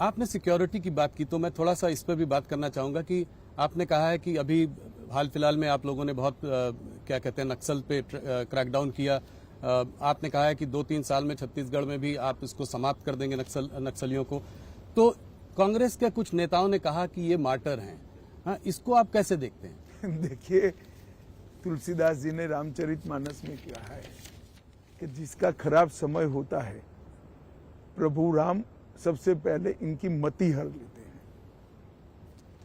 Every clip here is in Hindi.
आपने सिक्योरिटी की बात की तो मैं थोड़ा सा इस पर भी बात करना चाहूंगा कि आपने कहा है कि अभी हाल फिलहाल में आप लोगों ने बहुत क्या कहते हैं नक्सल पे क्रैकडाउन किया। आपने कहा है कि 2-3 साल में छत्तीसगढ़ में भी आप इसको समाप्त कर देंगे नक्सलियों को। तो कांग्रेस के कुछ नेताओं ने कहा कि ये मार्टर हैं। हाँ, इसको आप कैसे देखते हैं? देखिए, तुलसीदास जी ने रामचरितमानस में कहा है कि जिसका खराब समय होता है प्रभु राम सबसे पहले इनकी मति हर लेते हैं।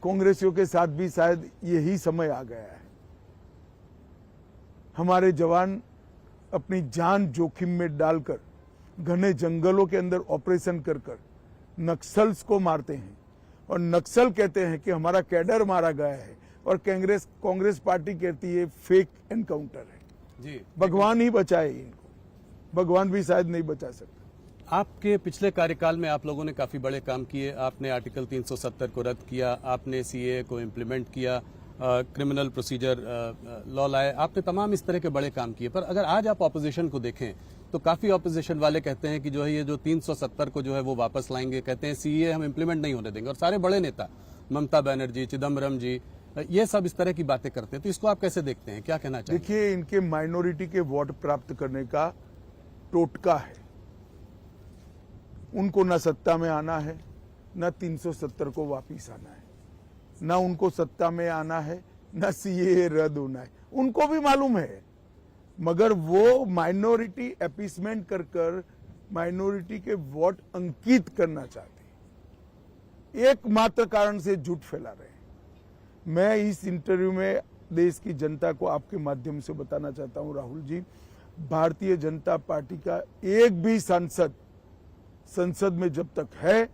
कांग्रेसियों के साथ भी शायद यही समय आ गया है। हमारे जवान अपनी जान जोखिम में डालकर घने जंगलों के अंदर ऑपरेशन कर कर नक्सल्स को मारते हैं और नक्सल कहते हैं कि हमारा कैडर मारा गया है और कांग्रेस पार्टी कहती है फेक एनकाउंटर है। जी, भगवान ही बचाए इनको, भगवान भी शायद नहीं बचा सकता। आपके पिछले कार्यकाल में आप लोगों ने काफी बड़े काम किए। आपने आर्टिकल 370 को रद्द किया, आपने सीएए को इम्प्लीमेंट किया, क्रिमिनल प्रोसीजर लॉ लाए, आपने तमाम इस तरह के बड़े काम किए। पर अगर आज आप ऑपोजिशन को देखें तो काफी ऑपोजिशन वाले कहते हैं कि जो है ये जो 370 को जो है वो वापस लाएंगे, कहते हैं सीएए हम इम्प्लीमेंट नहीं होने देंगे। और सारे बड़े नेता ममता बनर्जी, चिदम्बरम जी, ये सब इस तरह की बातें करते हैं। तो इसको आप कैसे देखते हैं, क्या कहना चाहिए? देखिए, इनके माइनॉरिटी के वोट प्राप्त करने का टोटका है। उनको न सत्ता में आना है, न 370 को वापिस आना है, न उनको सत्ता में आना है, न सीएए रद्द होना है। उनको भी मालूम है, मगर वो माइनॉरिटी अपीसमेंट कर कर माइनॉरिटी के वोट अंकित करना चाहते हैं। एकमात्र कारण से झूठ फैला रहे हैं। मैं इस इंटरव्यू में देश की जनता को आपके माध्यम से बताना चाहता हूं, राहुल जी, भारतीय जनता पार्टी का एक भी सांसद संसद में जब तक है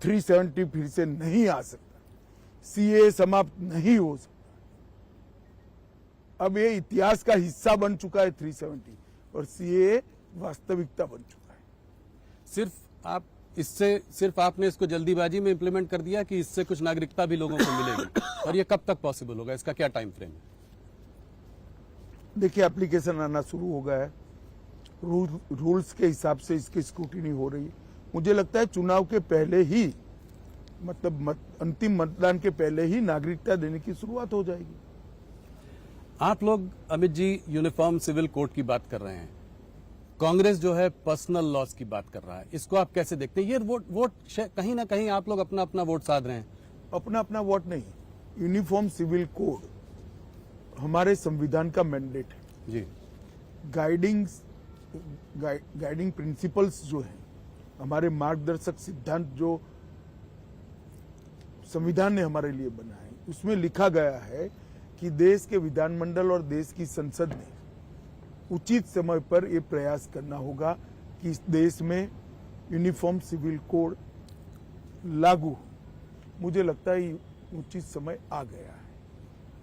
370 फिर से नहीं आ सकता, सीएए समाप्त नहीं हो सकता। अब ये इतिहास का हिस्सा बन चुका है 370 और सीएए वास्तविकता बन चुका है। सिर्फ आपने इसको जल्दीबाजी में इम्प्लीमेंट कर दिया कि इससे कुछ नागरिकता भी लोगों को मिलेगी? और ये कब तक पॉसिबल होगा, इसका क्या टाइम फ्रेम है? देखिए, एप्लीकेशन आना शुरू हो गया है, रूल्स के हिसाब से इसकी स्क्रूटिनी हो रही है। मुझे लगता है चुनाव के पहले ही, मतलब अंतिम मतदान के पहले ही नागरिकता देने की शुरुआत हो जाएगी। आप लोग, Amit ji, uniform civil code की बात कर रहे हैं, कांग्रेस जो है पर्सनल लॉस की बात कर रहा है। इसको आप कैसे देखते हैं? ये वोट कहीं ना कहीं आप लोग अपना अपना वोट साध रहे हैं। अपना अपना वोट नहीं, यूनिफॉर्म सिविल कोड हमारे संविधान का मैंडेट है जी। गाइडिंग प्रिंसिपल्स जो है, हमारे मार्गदर्शक सिद्धांत जो संविधान ने हमारे लिए बनाया है, उसमें लिखा गया है कि देश के विधानमंडल और देश की संसद ने उचित समय पर यह प्रयास करना होगा कि इस देश में यूनिफॉर्म सिविल कोड लागू हो। मुझे लगता है उचित समय आ गया है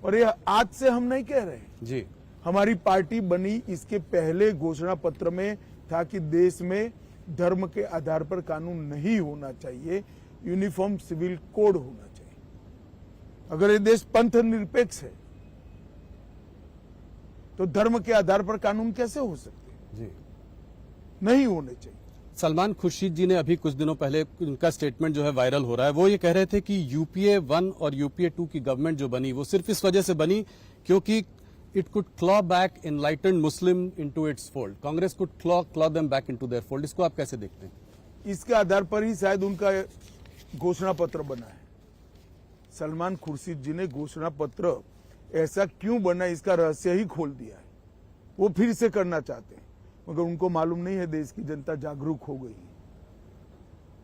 और यह आज से हम नहीं कह रहे जी। हमारी पार्टी बनी इसके पहले घोषणा पत्र में था कि देश में धर्म के आधार पर कानून नहीं होना चाहिए, यूनिफॉर्म सिविल कोड होना चाहिए। अगर ये देश पंथ निरपेक्ष है तो धर्म के आधार पर कानून कैसे हो सकते हैं? जी, नहीं होने चाहिए। सलमान खुर्शीद जी ने अभी कुछ दिनों पहले, उनका स्टेटमेंट जो है वायरल हो रहा है, वो ये कह रहे थे कि यूपीए 1 और यूपीए 2 की गवर्नमेंट जो बनी वो सिर्फ इस वजह से बनी क्योंकि it could claw back enlightened Muslim into its fold. Congress could claw them back into their fold. इसको आप कैसे देखते हैं? इसके आधार पर ही शायद उनका घोषणा पत्र बना है। सलमान खुर्शीद जी ने घोषणा पत्र ऐसा क्यों बना, इसका रहस्य ही खोल दिया है। वो फिर से करना चाहते हैं, मगर उनको मालूम नहीं है देश की जनता जागरूक हो गई है।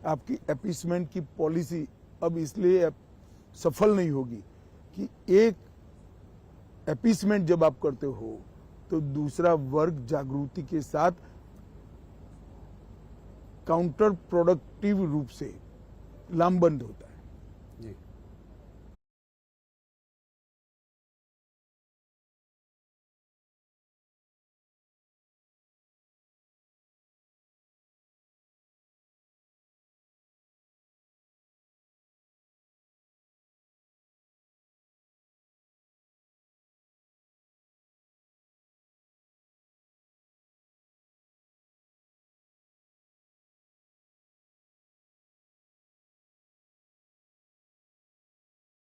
आपकी अपीसमेंट की पॉलिसी अब इसलिए सफल नहीं होगी कि एक अपीसमेंट जब आप करते हो तो दूसरा वर्ग जागृति के साथ काउंटर प्रोडक्टिव रूप से लामबंद होता है। जी।